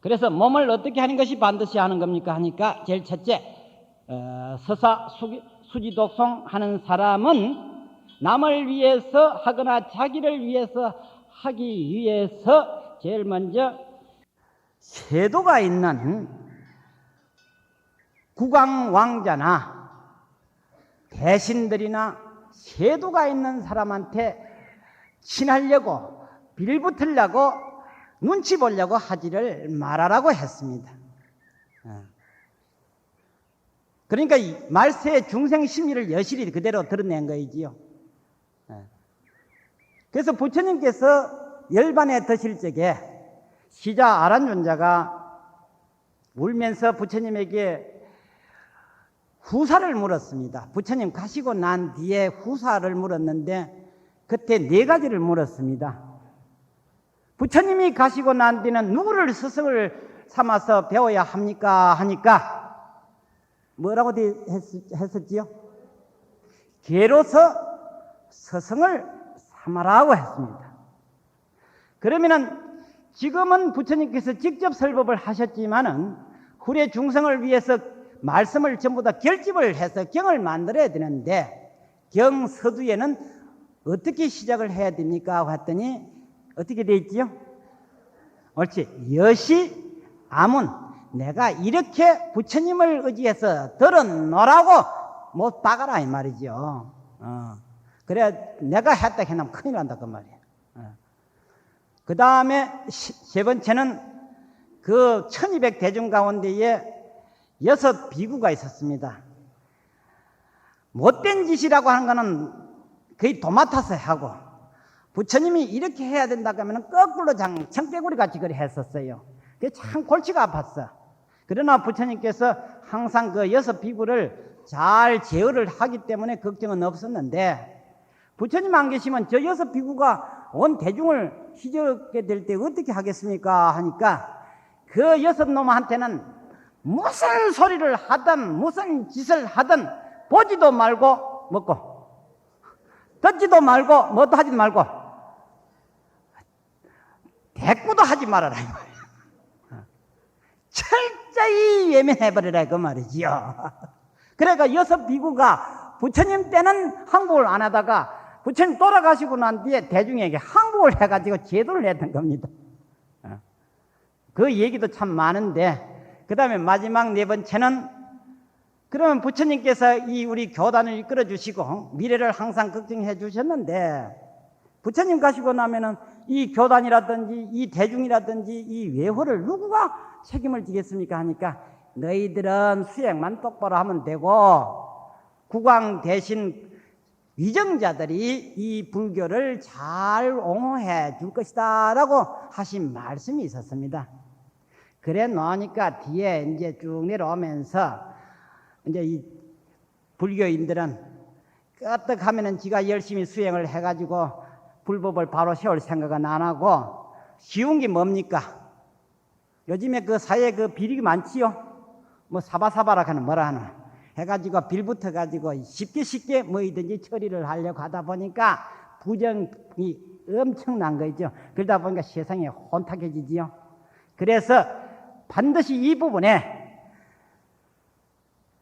그래서 몸을 어떻게 하는 것이 반드시 하는 겁니까 하니까 제일 첫째, 서사 수지독송 하는 사람은 남을 위해서 하거나 자기를 위해서 하기 위해서 제일 먼저 세도가 있는 국왕왕자나 대신들이나 세도가 있는 사람한테 친하려고 빌붙으려고 눈치 보려고 하지를 말아라고 했습니다. 그러니까 이 말세의 중생 심리를 여실히 그대로 드러낸 거이지요. 그래서 부처님께서 열반에 드실 적에 시자 아란존자가 울면서 부처님에게 후사를 물었습니다. 부처님 가시고 난 뒤에 후사를 물었는데 그때 4가지를 물었습니다. 부처님이 가시고 난 뒤는 누구를 스승을 삼아서 배워야 합니까? 하니까 뭐라고 했었지요? 개로서 스승을 삼아라고 했습니다. 그러면은 지금은 부처님께서 직접 설법을 하셨지만은 후래 중생을 위해서 말씀을 전부 다 결집을 해서 경을 만들어야 되는데 경 서두에는 어떻게 시작을 해야 됩니까? 했더니 어떻게 돼 있지요? 옳지. 여시 아문. 내가 이렇게 부처님을 의지해서 들어놓으라고 못 박아라 이 말이죠. 그래 내가 했다 해놓으면 큰일 난다 그 말이에요. 그 다음에 세 번째는 그 1200 대중 가운데에 6 비구가 있었습니다. 못된 짓이라고 하는 거는 거의 도맡아서 하고 부처님이 이렇게 해야 된다고 하면 거꾸로 청개구리 같이 그래 했었어요. 그게 참 골치가 아팠어. 그러나 부처님께서 항상 그 6 비구를 잘 제어를 하기 때문에 걱정은 없었는데 부처님 안 계시면 저 6 비구가 온 대중을 휘저게 될 때 어떻게 하겠습니까? 하니까 그 6 놈한테는 무슨 소리를 하든 무슨 짓을 하든 보지도 말고 먹고 듣지도 말고 뭐도 하지 말고 대꾸도 하지 말아라 이 말이야. 철저히 예면해버리라 그 말이지요. 그러니까 6 비구가 부처님 때는 항복을 안 하다가 부처님 돌아가시고 난 뒤에 대중에게 항복을 해가지고 제도를 했던 겁니다. 그 얘기도 참 많은데 그 다음에 마지막 4번째는 그러면 부처님께서 이 우리 교단을 이끌어 주시고 미래를 항상 걱정해 주셨는데 부처님 가시고 나면은 이 교단이라든지 이 대중이라든지 이 외호를 누구가 책임을 지겠습니까? 하니까 너희들은 수행만 똑바로 하면 되고 국왕 대신 위정자들이 이 불교를 잘 옹호해 줄 것이다 라고 하신 말씀이 있었습니다. 그래 놓으니까 뒤에 이제 쭉 내려오면서 이제 이 불교인들은 끄떡 하면은 지가 열심히 수행을 해가지고 불법을 바로 세울 생각은 안 하고 쉬운 게 뭡니까? 요즘에 그 사회에 그 비리가 많지요? 뭐 사바사바라 하는 뭐라 하나 해가지고 빌붙어 가지고 쉽게 뭐이든지 처리를 하려고 하다 보니까 부정이 엄청난 거죠. 그러다 보니까 세상이 혼탁해지지요. 그래서 반드시 이 부분에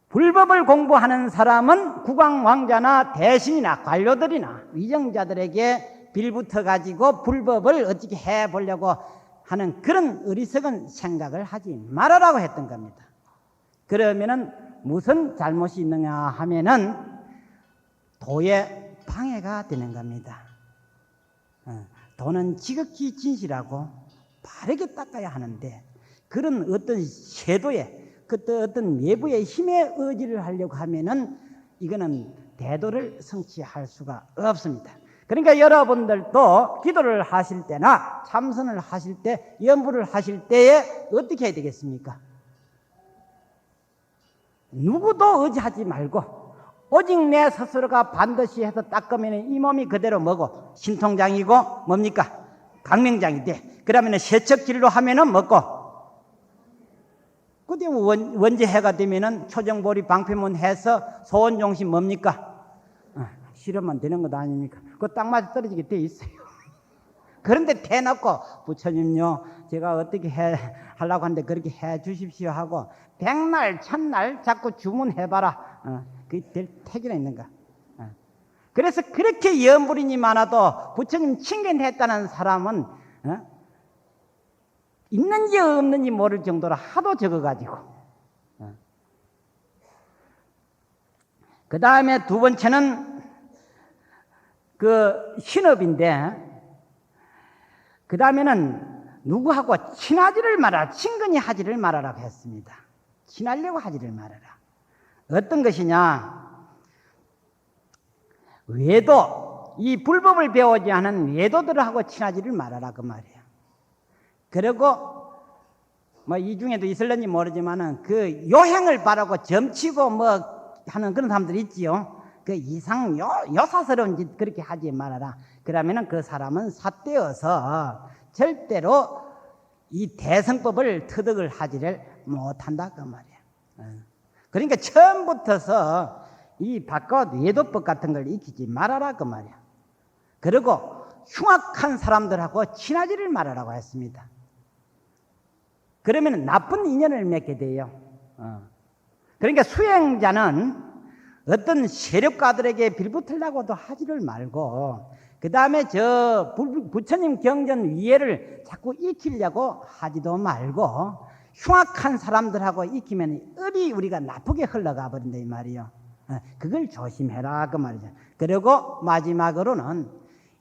불법을 공부하는 사람은 국왕왕자나 대신이나 관료들이나 위정자들에게 빌붙어 가지고 불법을 어떻게 해보려고 하는 그런 어리석은 생각을 하지 말아라고 했던 겁니다. 그러면은 무슨 잘못이 있느냐 하면은 도에 방해가 되는 겁니다. 도는 지극히 진실하고 바르게 닦아야 하는데 그런 어떤 세도에 그때 어떤 외부의 힘에 의지를 하려고 하면은 이거는 대도를 성취할 수가 없습니다. 그러니까 여러분들도 기도를 하실 때나 참선을 하실 때, 연부를 하실 때에 어떻게 해야 되겠습니까? 누구도 의지하지 말고 오직 내 스스로가 반드시 해서 닦으면 이 몸이 그대로 뭐고 신통장이고 뭡니까? 강명장이 돼. 그러면 세척질로 하면은 먹고 그때 원제해가 되면은 초정보리 방패문 해서 소원종신 뭡니까? 실험만 되는 것도 아니니까 그거 딱 맞아 떨어지게 돼 있어요. 그런데 대놓고 부처님요, 제가 어떻게 하려고 하는데 그렇게 해 주십시오 하고 백날 천날 자꾸 주문해봐라. 그게 될 택이나 있는가. 그래서 그렇게 염불인이 많아도 부처님 칭견했다는 사람은 있는지 없는지 모를 정도로 하도 적어가지고. 그 다음에 두 번째는 그 신업인데, 그 다음에는 누구하고 친하지를 말아라, 친근히 하지를 말아라고 했습니다. 친하려고 하지를 말아라. 어떤 것이냐? 외도, 이 불법을 배우지 않은 외도들하고 친하지를 말아라 그 말이에요. 그리고 뭐 이 중에도 있을런지 모르지만은 그 요행을 바라고 점치고 뭐 하는 그런 사람들이 있지요. 그 이상 요사스러운 짓 그렇게 하지 말아라. 그러면은 그 사람은 삿되어서 절대로 이 대성법을 터득을 하지를 못한다 그 말이에요. 그러니까 처음부터서 이 바깥 외도법 같은 걸 익히지 말아라 그 말이에요. 그리고 흉악한 사람들하고 친하지를 말아라고 했습니다. 그러면 나쁜 인연을 맺게 돼요. 그러니까 수행자는 어떤 세력가들에게 빌붙으려고도 하지를 말고, 그 다음에 저 부처님 경전 위에를 자꾸 익히려고 하지도 말고, 흉악한 사람들하고 익히면 업이 우리가 나쁘게 흘러가 버린다 이 말이요. 그걸 조심해라 그 말이죠. 그리고 마지막으로는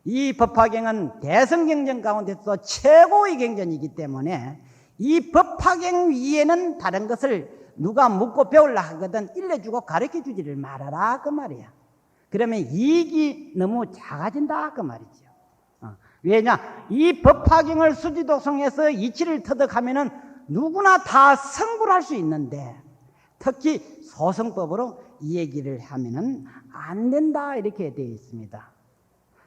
이 법화경은 대성경전 가운데서 최고의 경전이기 때문에 이 법화경 위에는 다른 것을 누가 묻고 배우려 하거든 일러주고 가르쳐주지를 말아라 그 말이야. 그러면 이익이 너무 작아진다 그 말이죠. 왜냐? 이 법화경을 수지독성해서 이치를 터득하면은 누구나 다 성불할 수 있는데, 특히 소성법으로 이 얘기를 하면은 안 된다 이렇게 되어 있습니다.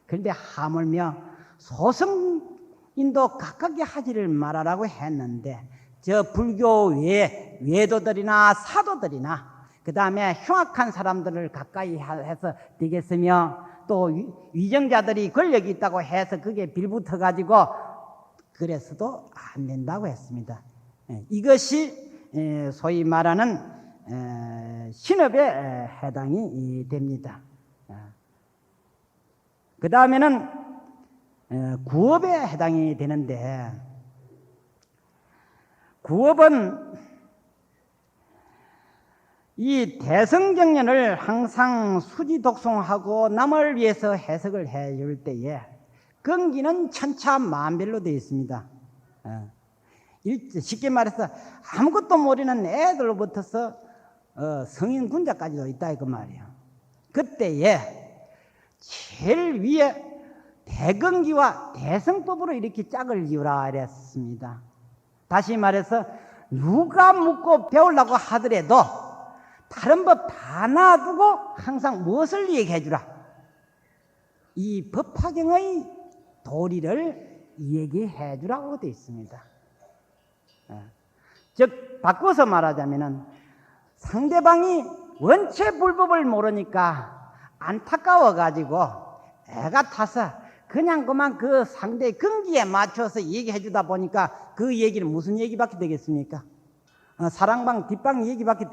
그런데 하물며 소성인도 가깝게 하지를 말아라고 했는데, 저 불교 외도들이나 사도들이나 그 다음에 흉악한 사람들을 가까이 해서 되겠으며, 또 위정자들이 권력이 있다고 해서 그게 빌붙어 가지고 그래서도 안 된다고 했습니다. 이것이 소위 말하는 신업에 해당이 됩니다. 그 다음에는 구업에 해당이 되는데, 구업은 이 대성경전을 항상 수지독송하고 남을 위해서 해석을 해줄 때에 근기는 천차만별로 되어 있습니다. 쉽게 말해서 아무것도 모르는 애들로부터서 성인 군자까지도 있다 그 말이에요. 그때에 제일 위에 대근기와 대성법으로 이렇게 짝을 지으라 그랬습니다. 다시 말해서 누가 묻고 배우려고 하더라도 다른 법 다 놔두고 항상 무엇을 얘기해 주라? 이 법화경의 도리를 얘기해 주라고 되어 있습니다. 즉 바꿔서 말하자면은 상대방이 원체 불법을 모르니까 안타까워 가지고 애가 타서 그냥 그만 그 상대의 근기에 맞춰서 얘기해 주다 보니까 그 얘기는 무슨 얘기밖에 되겠습니까? 사랑방 뒷방 얘기밖에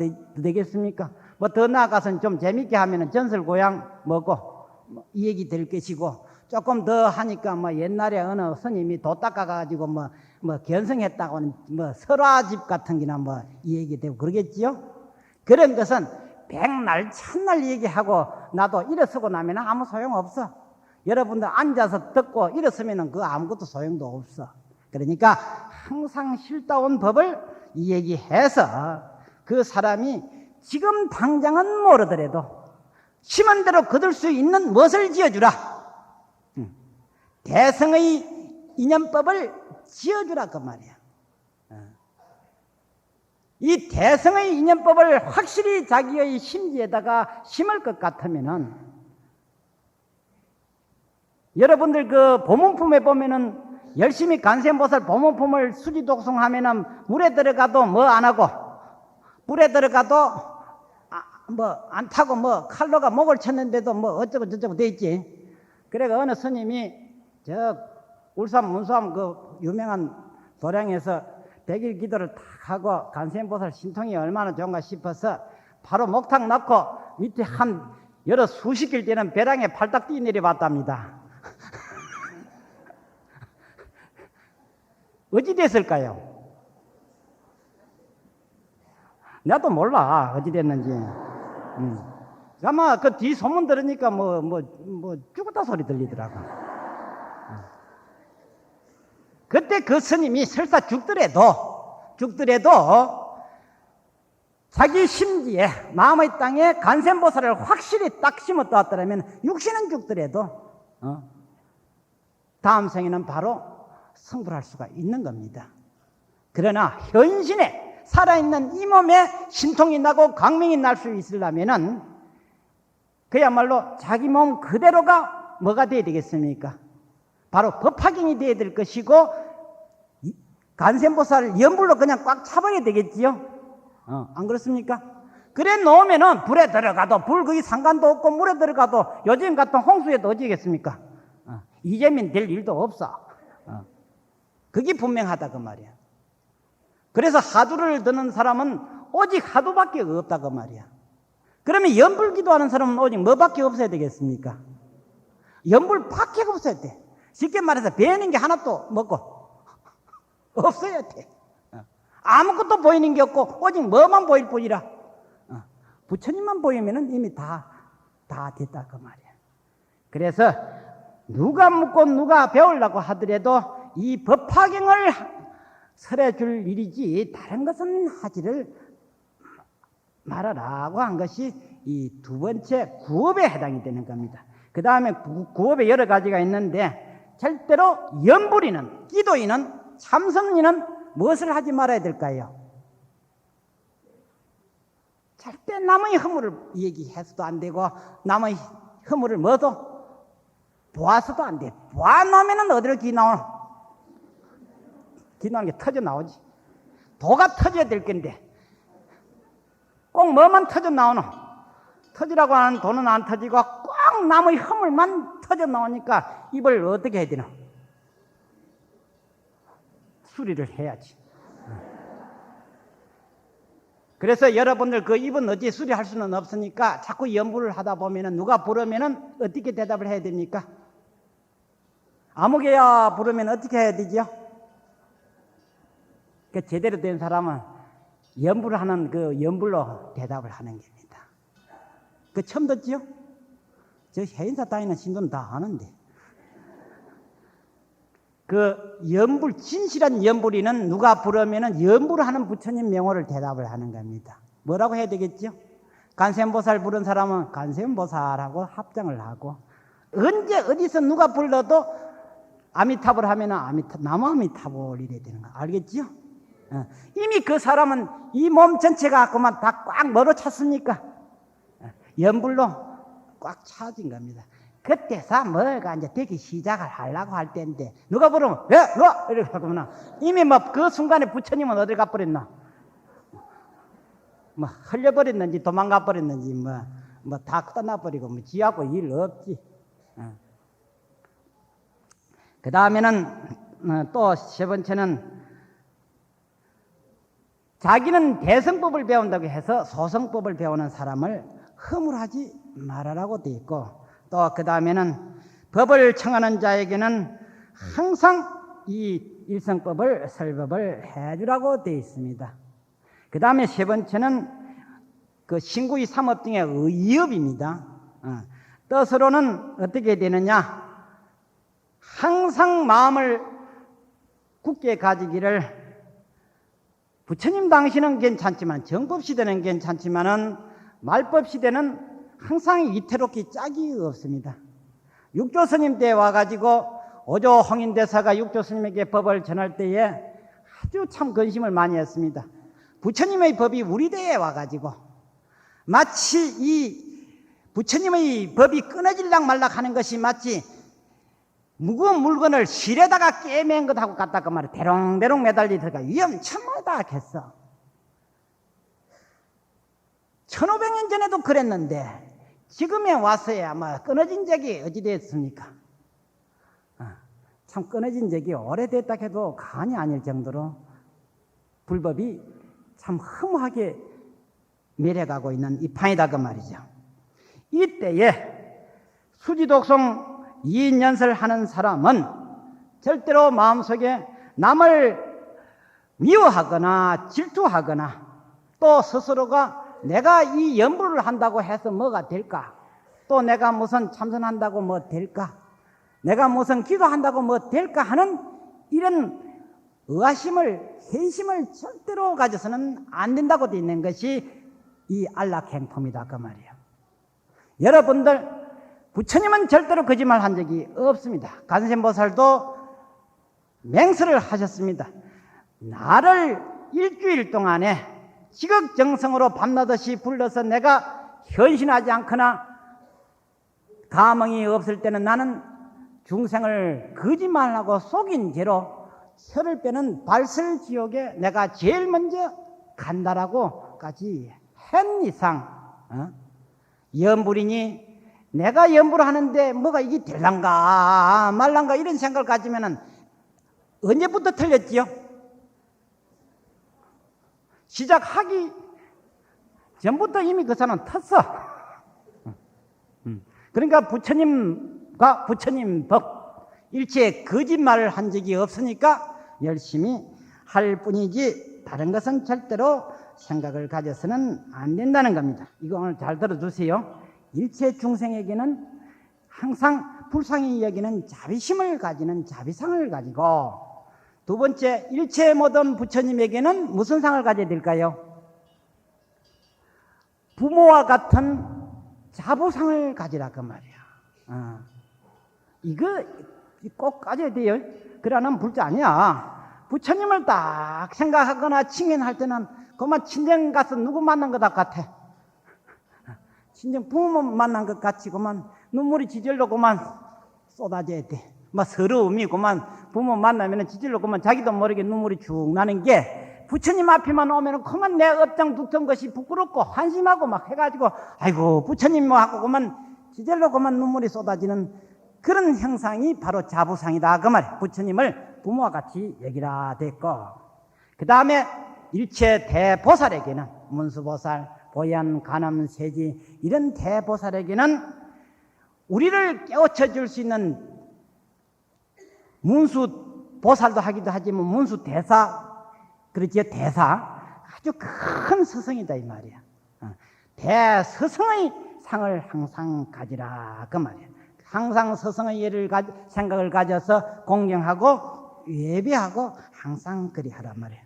되겠습니까? 뭐 더 나아가서는 좀 재밌게 하면은 전설고향 뭐고 이 얘기 될 것이고, 조금 더 하니까 뭐 옛날에 어느 스님이 도 닦아가지고 뭐 견성했다고 하는 뭐 설화집 같은 게나 뭐 이 얘기 되고 그러겠지요? 그런 것은 백날 천날 얘기하고 나도 일어서고 나면 아무 소용 없어. 여러분들 앉아서 듣고 일어서면 그 아무것도 소용도 없어. 그러니까 항상 실다운 법을 얘기해서 그 사람이 지금 당장은 모르더라도 심은 대로 거둘 수 있는 무엇을 지어주라. 대성의 인연법을 지어주라 그 말이야. 이 대성의 인연법을 확실히 자기의 심지에다가 심을 것 같으면은, 여러분들 그 보문품에 보면은 열심히 관세음보살 보문품을 수지독송하면은 물에 들어가도 뭐 안 하고, 불에 들어가도 뭐 안 타고 뭐 칼로가 목을 쳤는데도 뭐 어쩌고 저쩌고 돼 있지. 그래가 어느 스님이 저 울산 문수암 그 유명한 도량에서 100일 기도를 탁 하고 관세음보살 신통이 얼마나 좋은가 싶어서 바로 목탁 넣고 밑에 한 여러 수십 길 되는 배랑에 팔딱 뛰내려봤답니다. 어찌 됐을까요? 나도 몰라 어찌 됐는지. 아마 그 뒤 소문 들으니까 죽었다 소리 들리더라고. 그때 그 스님이 설사 죽더라도 자기 심지에 마음의 땅에 관세음보살을 확실히 딱 심었다더라면 육신은 죽더라도 다음 생에는 바로 성불할 수가 있는 겁니다. 그러나 현신에 살아있는 이 몸에 신통이 나고 광명이 날 수 있으려면은 그야말로 자기 몸 그대로가 뭐가 돼야 되겠습니까? 바로 법화경이 돼야 될 것이고 관세음보살을 연불로 그냥 꽉 차버려야 되겠지요? 안 그렇습니까? 그래 놓으면은 불에 들어가도 불 거의 상관도 없고 물에 들어가도 요즘 같은 홍수에도 어찌겠습니까? 이재민 될 일도 없어. 그게 분명하다 그 말이야. 그래서 하두를 드는 사람은 오직 하두밖에 없다 그 말이야. 그러면 연불 기도하는 사람은 오직 뭐밖에 없어야 되겠습니까? 연불밖에 없어야 돼. 쉽게 말해서 배는 게 하나도 먹고 없어야 돼. 아무것도 보이는 게 없고 오직 뭐만 보일 뿐이라. 부처님만 보이면은 이미 다 됐다 그 말이야. 그래서 누가 묻고 누가 배우려고 하더라도 이 법화경을 설해 줄 일이지 다른 것은 하지를 말아라고 한 것이 이 두 번째 구업에 해당이 되는 겁니다. 그 다음에 구업에 여러 가지가 있는데 절대로 연불이는 기도인은 참선인은 무엇을 하지 말아야 될까요? 절대 남의 허물을 얘기해서도 안 되고 남의 허물을 뭐도 보아서도 안 돼. 보아놓으면 어디로 기나오노? 기나오는 게 터져 나오지. 도가 터져야 될 건데 꼭 뭐만 터져 나오노? 터지라고 하는 도는 안 터지고 꼭 남의 허물만 터져 나오니까 입을 어떻게 해야 되나? 수리를 해야지. 그래서 여러분들 그 입은 어찌 수리할 수는 없으니까 자꾸 연불을 하다 보면은 누가 부르면은 어떻게 대답을 해야 됩니까? 아무개야 부르면 어떻게 해야 되죠? 그 제대로 된 사람은 연불하는 그 연불로 대답을 하는 겁니다. 그 처음 듣지요? 저 해인사 다니는 신도는 다 아는데. 그 연불, 진실한 연불이는 누가 부르면은 연불하는 부처님 명호를 대답을 하는 겁니다. 뭐라고 해야 되겠죠? 관세음보살 부른 사람은 관세음보살하고 합장을 하고, 언제 어디서 누가 불러도 아미타불 하면은 나무 아미타불 이래야 되는 거 알겠죠? 이미 그 사람은 이 몸 전체가 그만 다 꽉 뭐로 찼습니까? 연불로 꽉 차진 겁니다. 그때서 뭐가 이제 되기 시작을 하려고 할 때인데 누가 부르면 너 이렇게 하면 이미 그 순간에 부처님은 어딜 가버렸나? 흘려버렸는지 도망가 버렸는지 다 떠나버리고 지하고 일 없지. 그 다음에는 또 세 번째는 자기는 대성법을 배운다고 해서 소성법을 배우는 사람을 허물하지 말아라고 되어 있고, 또 그 다음에는 법을 청하는 자에게는 항상 이 일성법을 설법을 해주라고 되어 있습니다. 그 다음에 세 번째는 그 신구의 삼업 중에 의업입니다. 뜻으로는 어떻게 되느냐? 항상 마음을 굳게 가지기를, 부처님 당시는 괜찮지만 정법시대는 괜찮지만은 말법시대는 항상 이태롭게 짝이 없습니다. 육조스님 때 와가지고 오조 홍인대사가 육조스님에게 법을 전할 때에 아주 참 근심을 많이 했습니다. 부처님의 법이 우리 때에 와가지고 마치 이 부처님의 법이 끊어질락 말락 하는 것이 마치 무거운 물건을 실에다가 깨맨 것하고 같다 그 말이야. 대롱대롱 매달리다가 위험천만하다 했어. 1500년 전에도 그랬는데 지금에 와서야 끊어진 적이 어찌 됐습니까? 참 끊어진 적이 오래됐다 해도 과언이 아닐 정도로 불법이 참 허무하게 밀어가고 있는 이 판이다 그 말이죠. 이때에 수지독송 이인연설 하는 사람은 절대로 마음속에 남을 미워하거나 질투하거나 또 스스로가 내가 이 연부를 한다고 해서 뭐가 될까, 또 내가 무슨 참선한다고 뭐 될까, 내가 무슨 기도한다고 뭐 될까 하는 이런 의아심을, 회심을 절대로 가져서는 안 된다고 되어 있는 것이 이 안락행품이다 그 말이에요. 여러분들, 부처님은 절대로 거짓말 한 적이 없습니다. 관세음보살도 맹세를 하셨습니다. 나를 일주일 동안에 지극정성으로 밤낮없이 불러서 내가 현신하지 않거나 감흥이 없을 때는 나는 중생을 거짓말하고 속인 죄로 혀를 빼는 발설지옥에 내가 제일 먼저 간다라고까지 한 이상 연불이니 내가 연불을 하는데 뭐가 이게 될란가 말란가 이런 생각을 가지면은 언제부터 틀렸지요? 시작하기 전부터 이미 그 사람은 텄어. 그러니까 부처님과 부처님 법 일체 거짓말을 한 적이 없으니까 열심히 할 뿐이지 다른 것은 절대로 생각을 가져서는 안 된다는 겁니다. 이거 오늘 잘 들어주세요. 일체 중생에게는 항상 불상이 여기는 자비심을 가지는 자비상을 가지고, 두 번째 일체 모든 부처님에게는 무슨 상을 가져야 될까요? 부모와 같은 자부상을 가지라 그 말이야. 이거 꼭 가져야 돼요. 그러나 불자 아니야. 부처님을 딱 생각하거나 칭연할 때는 그만 친정 가서 누구 만난 것 같아. 친정 부모 만난 것 같이 그만 눈물이 지절로 그만 쏟아져야 돼. 막 서러움이 그만 부모 만나면 지절로 그만 자기도 모르게 눈물이 쭉 나는 게, 부처님 앞에만 오면 그만 내 업장 두턴 것이 부끄럽고 한심하고 막 해가지고 아이고 부처님 뭐 하고 그만 지절로 그만 눈물이 쏟아지는 그런 형상이 바로 자부상이다 그 말이에요. 부처님을 부모와 같이 얘기라 됐고, 그 다음에 일체 대보살에게는 문수보살, 보현, 간암, 세지 이런 대보살에게는 우리를 깨우쳐 줄 수 있는 문수보살도 하기도 하지만 문수대사, 그렇지요, 대사, 아주 큰 스승이다 이 말이야. 대스승의 상을 항상 가지라 그 말이야. 항상 스승의 예를 생각을 가져서 공경하고 예배하고 항상 그리하란 말이야.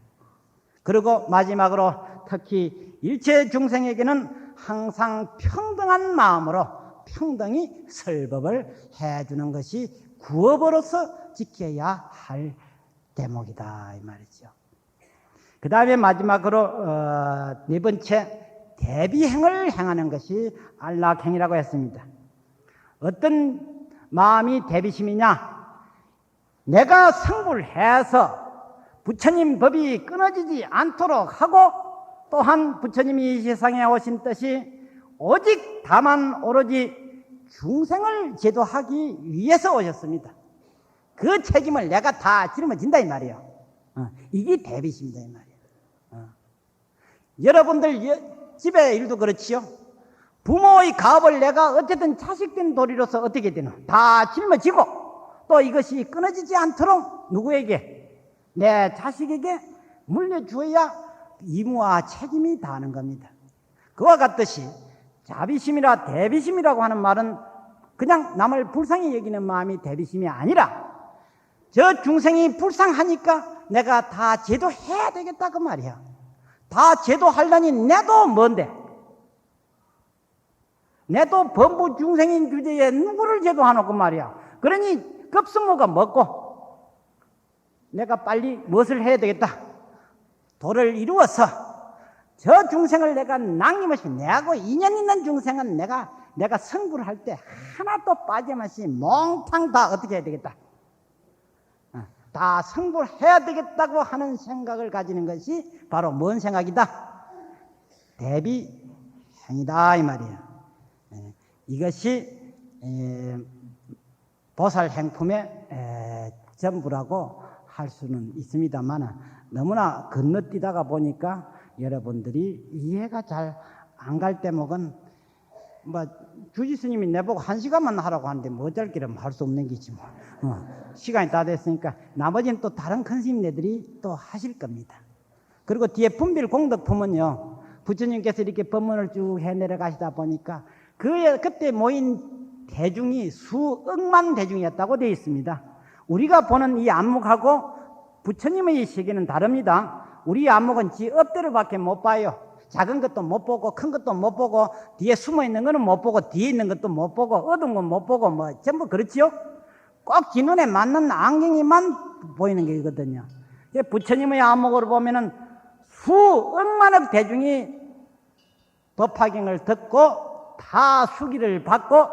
그리고 마지막으로 특히 일체 중생에게는 항상 평등한 마음으로 평등히 설법을 해주는 것이 구업으로서 지켜야 할 대목이다 이 말이죠. 그 다음에 마지막으로 네 번째 대비행을 행하는 것이 안락행이라고 했습니다. 어떤 마음이 대비심이냐? 내가 성불을 해서 부처님 법이 끊어지지 않도록 하고, 또한 부처님이 이 세상에 오신 뜻이 오직 다만 오로지 중생을 제도하기 위해서 오셨습니다. 그 책임을 내가 다 짊어진다 이 말이에요. 이게 대비심이다 이 말이에요. 여러분들 집의 일도 그렇지요. 부모의 가업을 내가 어쨌든 자식된 도리로서 어떻게 되나 다 짊어지고, 또 이것이 끊어지지 않도록 누구에게? 내 자식에게 물려주어야 의무와 책임이 다하는 겁니다. 그와 같듯이 자비심이라 대비심이라고 하는 말은 그냥 남을 불쌍히 여기는 마음이 대비심이 아니라, 저 중생이 불쌍하니까 내가 다 제도해야 되겠다 그 말이야. 다 제도하려니 내도 뭔데? 내도 범부 중생인 주제에 누구를 제도하노 그 말이야. 그러니 급승무가 먹고 내가 빨리 무엇을 해야 되겠다? 도를 이루어서 저 중생을 내가 낭님없이 내하고 인연 있는 중생은 내가 성불을 할 때 하나도 빠짐없이 몽탕 다 어떻게 해야 되겠다? 다 성불해야 되겠다고 하는 생각을 가지는 것이 바로 뭔 생각이다? 대비행이다 이 말이에요. 이것이 보살 행품의 전부라고 할 수는 있습니다만 너무나 건너뛰다가 보니까 여러분들이 이해가 잘 안 갈 대목은 뭐 주지 스님이 내보고 1시간만 하라고 하는데 뭐 어쩔 길은 할 수 없는 게지 뭐. 시간이 다 됐으니까 나머지는 또 다른 큰 스님네들이 또 하실 겁니다. 그리고 뒤에 분별 공덕품은요, 부처님께서 이렇게 법문을 쭉 해내려 가시다 보니까 그때 모인 대중이 수억만 대중이었다고 되어 있습니다. 우리가 보는 이 안목하고 부처님의 세계는 다릅니다. 우리 안목은 지 업대로밖에 못 봐요. 작은 것도 못 보고 큰 것도 못 보고 뒤에 숨어 있는 거는 못 보고 뒤에 있는 것도 못 보고 어두운 건 못 보고 뭐 전부 그렇지요? 꼭 지 눈에 맞는 안경이만 보이는 게 있거든요. 부처님의 안목으로 보면은 수억만억 대중이 법화경을 듣고 다 수기를 받고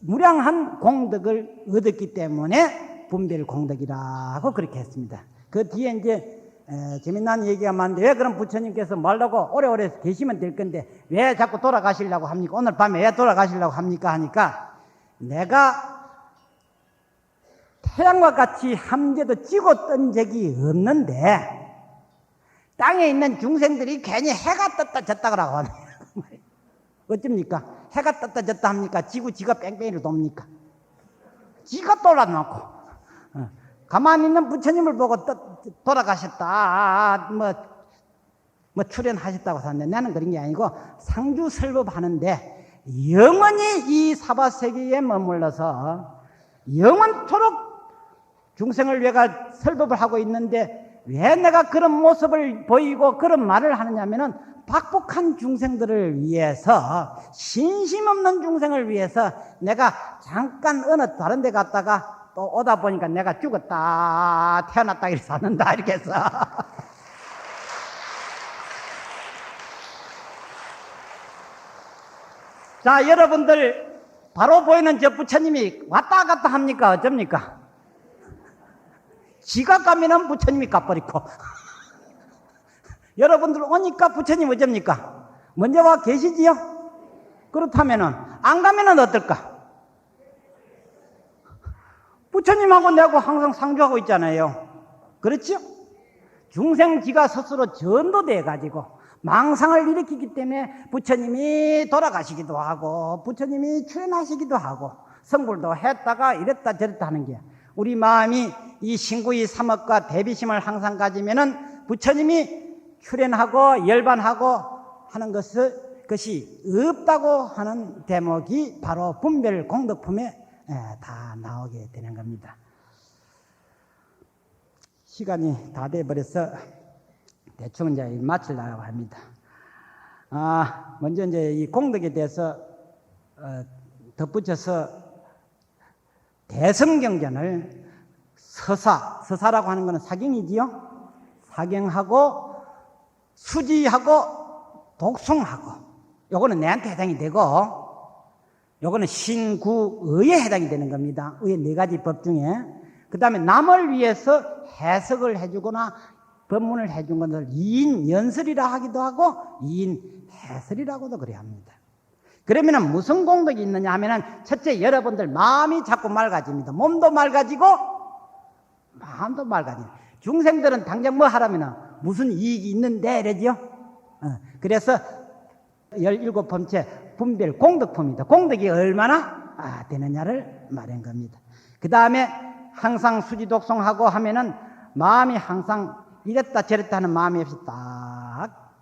무량한 공덕을 얻었기 때문에 분별 공덕이라고 그렇게 했습니다. 그 뒤에 이제 재미난 얘기가 많은데 왜 그럼 부처님께서 말라고 오래오래 계시면 될 건데 왜 자꾸 돌아가시려고 합니까? 오늘 밤에 왜 돌아가시려고 합니까? 하니까 내가 태양과 같이 함재도 찌고 뜬 적이 없는데 땅에 있는 중생들이 괜히 해가 떴다 졌다 그러고 합니다. 어쩝니까? 해가 떴다 졌다 합니까? 지구 지가 뺑뺑이를 돕니까? 지가 돌아놓고 가만히 있는 부처님을 보고 돌아가셨다 뭐 출연하셨다고 하는데 나는 그런 게 아니고 상주설법 하는데 영원히 이 사바세계에 머물러서 영원토록 중생을 위해가 설법을 하고 있는데 왜 내가 그런 모습을 보이고 그런 말을 하느냐면은 박복한 중생들을 위해서 신심 없는 중생을 위해서 내가 잠깐 어느 다른 데 갔다가 또 오다 보니까 내가 죽었다 태어났다 이렇게 사는다 이렇게 해서 자 여러분들 바로 보이는 저 부처님이 왔다 갔다 합니까? 어쩝니까? 지가 가면은 부처님이 가버리고 여러분들 오니까 부처님 어쩝니까? 먼저 와 계시지요? 그렇다면은 안 가면은 어떨까? 부처님하고 내하고 항상 상주하고 있잖아요. 그렇죠? 중생지가 스스로 전도돼 가지고 망상을 일으키기 때문에 부처님이 돌아가시기도 하고 부처님이 출연하시기도 하고 성불도 했다가 이랬다 저랬다 하는 게 우리 마음이 이 신구의 삼업과 대비심을 항상 가지면은 부처님이 출연하고 열반하고 하는 것이 없다고 하는 대목이 바로 분별 공덕품에 다 나오게 되는 겁니다. 시간이 다 돼버려서 대충 이제 마치려고 합니다. 먼저 이제 이 공덕에 대해서 덧붙여서 대성경전을 서사라고 하는 것은 사경이지요. 사경하고 수지하고 독송하고 요거는 내한테 해당이 되고 요거는 신구의에 해당이 되는 겁니다. 의의 4가지 법 중에. 그 다음에 남을 위해서 해석을 해주거나 법문을 해준 것을 이인 연설이라 하기도 하고 이인 해설이라고도 그래야 합니다. 그러면은 무슨 공덕이 있느냐 하면은 첫째 여러분들 마음이 자꾸 맑아집니다. 몸도 맑아지고 마음도 맑아집니다. 중생들은 당장 뭐 하라면은 무슨 이익이 있는데 이러지요. 그래서 17번째 분별 공덕품입니다. 공덕이 얼마나 되느냐를 말한 겁니다. 그 다음에 항상 수지독송하고 하면은 마음이 항상 이랬다 저랬다 하는 마음이 없이 딱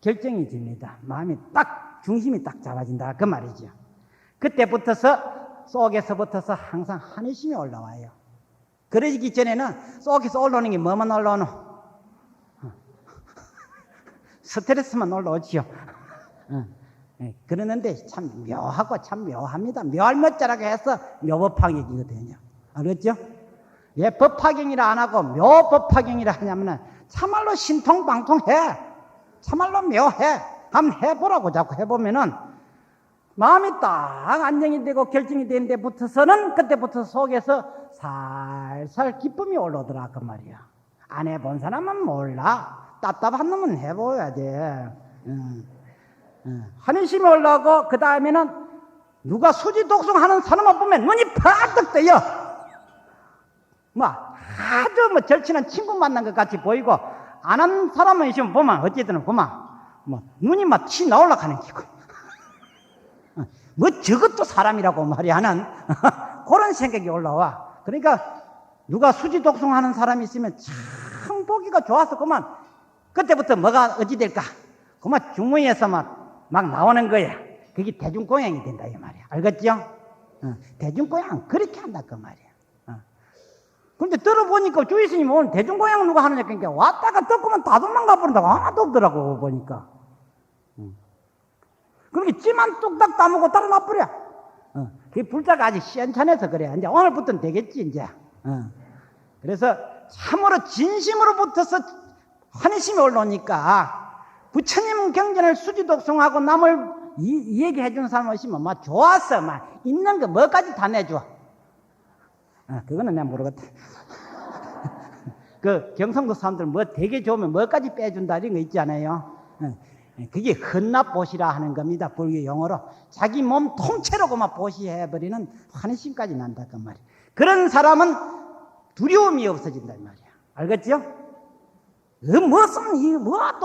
결정이 됩니다. 마음이 딱 중심이 딱 잡아진다 그 말이죠. 그때부터서 속에서부터서 항상 한의심이 올라와요. 그러기 전에는 속에서 올라오는 게 뭐만 올라오노? 스트레스만 올라오지요. 그러는데 참 묘하고 참 묘합니다. 묘할 몇자라고 해서 묘법화경이거든요. 알겠죠? 왜 법화경이라 안 하고 묘법화경이라 하냐면 참말로 신통방통해. 참말로 묘해. 한번 해보라고 자꾸 해보면은 마음이 딱 안정이 되고 결정이 되는 데부터서는 그때부터 속에서 살살 기쁨이 올라오더라 그 말이야. 안 해본 사람은 몰라. 답답한 놈은 해보야 돼. 한의심이 올라오고 그 다음에는 누가 수지독송하는 사람만 보면 눈이 파득 떠요. 뭐 아주 뭐 절친한 친구 만난 것 같이 보이고 안 한 사람은 있으면 보면 어쨌든 보면 뭐 눈이 막 티 나올라 하는 기고 뭐 저것도 사람이라고 말이 하는 그런 생각이 올라와. 그러니까 누가 수지 독송하는 사람이 있으면 참 보기가 좋아서 그만 그때부터 뭐가 어찌 될까? 그만 중무에서 막 나오는 거야. 그게 대중고향이 된다 이 말이야. 알겠죠? 대중고향 그렇게 한다 그 말이야. 그런데 들어보니까 주의 스님 오늘 대중고향 누가 하느냐 그러니까 왔다가 듣고만 다 도망가 버린다고 하나도 없더라고 보니까. 그렇게 찌만 뚝딱 따먹고 따라 놔버려. 그 불자가 아직 시원찮아서 그래. 이제 오늘부터는 되겠지 이제. 그래서 참으로 진심으로 붙어서 환희심이 올라오니까 부처님 경전을 수지독송하고 남을 얘기해 주는 사람 오시면 막 좋았어. 막 있는 거 뭐까지 다 내줘. 그거는 내가 모르겠다. 그 경상도 사람들 뭐 되게 좋으면 뭐까지 빼준다 이런 거 있지 않아요? 그게 헌납보시라 하는 겁니다. 불교 용어로. 자기 몸 통째로 그만 보시해버리는 환희심까지 난다 그 말이야. 그런 사람은 두려움이 없어진다 이 말이야. 알겠죠? 무슨 뭐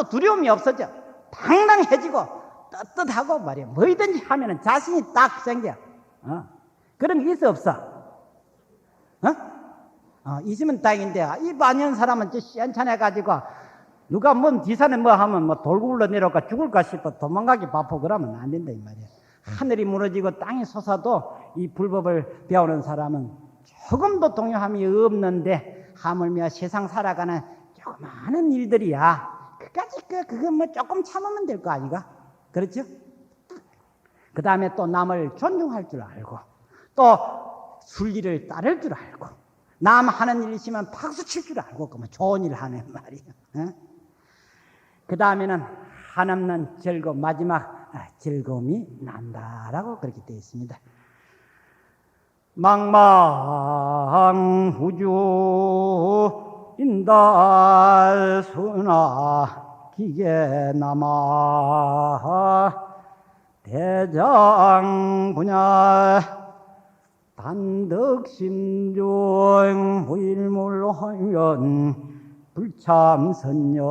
두려움이 없어져. 당당해지고 떳떳하고 말이야. 뭐든지 하면은 자신이 딱 생겨. 그런 게 있어 없어? 있으면 다행인데 이 많은 사람은 시원찮아가지고 누가 뭔 뒤산에 뭐 하면 뭐 돌고 굴러 내려올까 죽을까 싶어 도망가기 바쁘고 그러면 안 된다 이 말이야. 하늘이 무너지고 땅이 솟아도 이 불법을 배우는 사람은 조금도 동요함이 없는데 하물며 세상 살아가는 조그마한 일들이야. 그까지 그거 뭐 조금 참으면 될 거 아니가? 그렇죠? 그 다음에 또 남을 존중할 줄 알고 또 순리를 따를 줄 알고 남 하는 일 있으면 박수 칠 줄 알고 그러면 좋은 일 하는 말이야. 그 다음에는 한없는 즐거움, 마지막 즐거움이 난다라고 그렇게 되어 있습니다. 망망우주 인달수나 기계남아 대장분야 단덕심중 무일물하면 불참선녀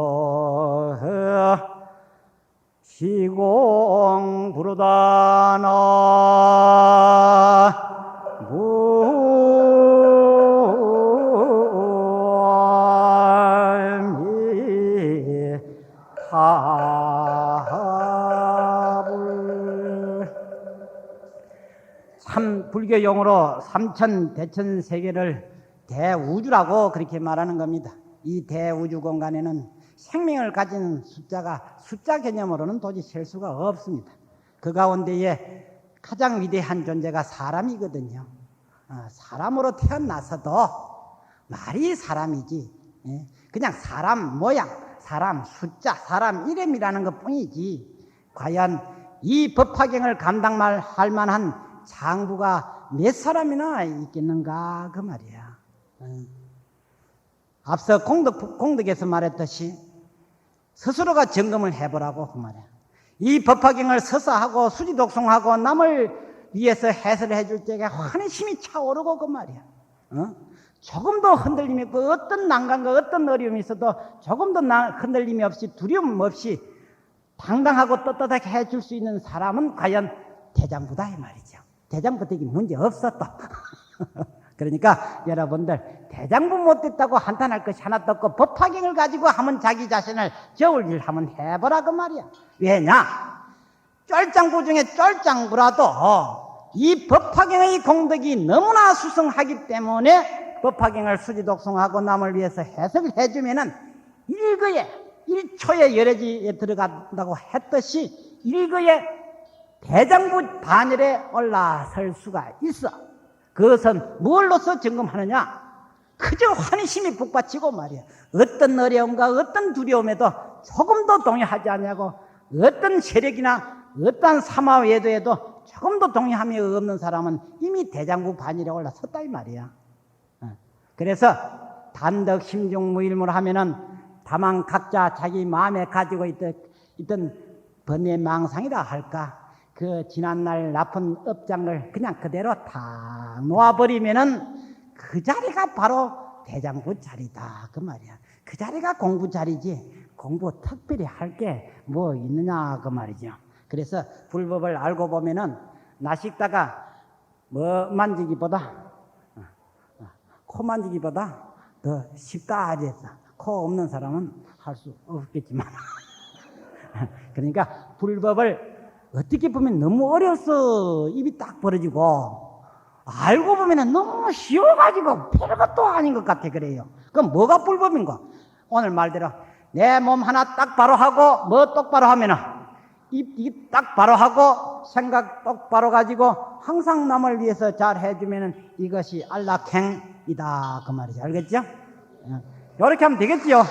시공 부르다나 참 불교 용어로 삼천 대천 세계를 대우주라고 그렇게 말하는 겁니다. 이 대우주 공간에는 생명을 가진 숫자 개념으로는 도저히 셀 수가 없습니다. 그 가운데에 가장 위대한 존재가 사람이거든요. 사람으로 태어나서도 말이 사람이지 그냥 사람 모양, 사람 숫자, 사람 이름이라는 것 뿐이지 과연 이 법화경을 감당할 만한 장부가 몇 사람이나 있겠는가 그 말이야. 앞서 공덕에서 말했듯이 스스로가 점검을 해보라고 그 말이야. 이 법화경을 서서 하고 수지독송하고 남을 위해서 해설을 해줄 때가 환희심이 차오르고 그 말이야. 조금도 흔들림이 없고 어떤 난관과 어떤 어려움이 있어도 조금도 흔들림이 없이 두려움 없이 당당하고 떳떳하게 해줄 수 있는 사람은 과연 대장부다 이 말이죠. 대장부 되기 문제 없어 또. 그러니까 여러분들 대장부 못됐다고 한탄할 것이 하나도 없고 법화경을 가지고 하면 자기 자신을 저울 일 한번 해보라 그 말이야. 왜냐? 쫄장부 중에 쫄장부라도 이 법화경의 공덕이 너무나 수성하기 때문에 법화경을 수지독송하고 남을 위해서 해석을 해주면은 일거에 1초에 열애지에 들어간다고 했듯이 일거에 대장부 반열에 올라설 수가 있어. 그것은 무엇로서 점검하느냐? 그저 환희심이 북받치고 말이야. 어떤 어려움과 어떤 두려움에도 조금도 동의하지 않냐고 어떤 세력이나 어떤 사마외도에도 조금도 동의함이 없는 사람은 이미 대장부 반열에 올라섰다 이 말이야. 그래서 단덕 심중 무일물 하면은 다만 각자 자기 마음에 가지고 있던 번뇌 망상이라 할까 그 지난날 나쁜 업장을 그냥 그대로 다 놓아버리면은 그 자리가 바로 대장부 자리다 그 말이야. 그 자리가 공부 자리지 공부 특별히 할 게 뭐 있느냐 그 말이죠. 그래서 불법을 알고 보면은 나 씻다가 뭐 만지기보다 코 만지기보다 더 쉽다 이랬어. 코 없는 사람은 할 수 없겠지만 그러니까 불법을 어떻게 보면 너무 어려서 입이 딱 벌어지고 알고 보면 너무 쉬워가지고 별것도 아닌 것 같아 그래요. 그럼 뭐가 불법인가? 오늘 말대로 내 몸 하나 딱 바로 하고 뭐 똑바로 하면은 입 딱 바로 하고 생각 똑바로 가지고 항상 남을 위해서 잘 해주면은 이것이 안락행이다 그 말이죠. 알겠죠? 이렇게 하면 되겠지요.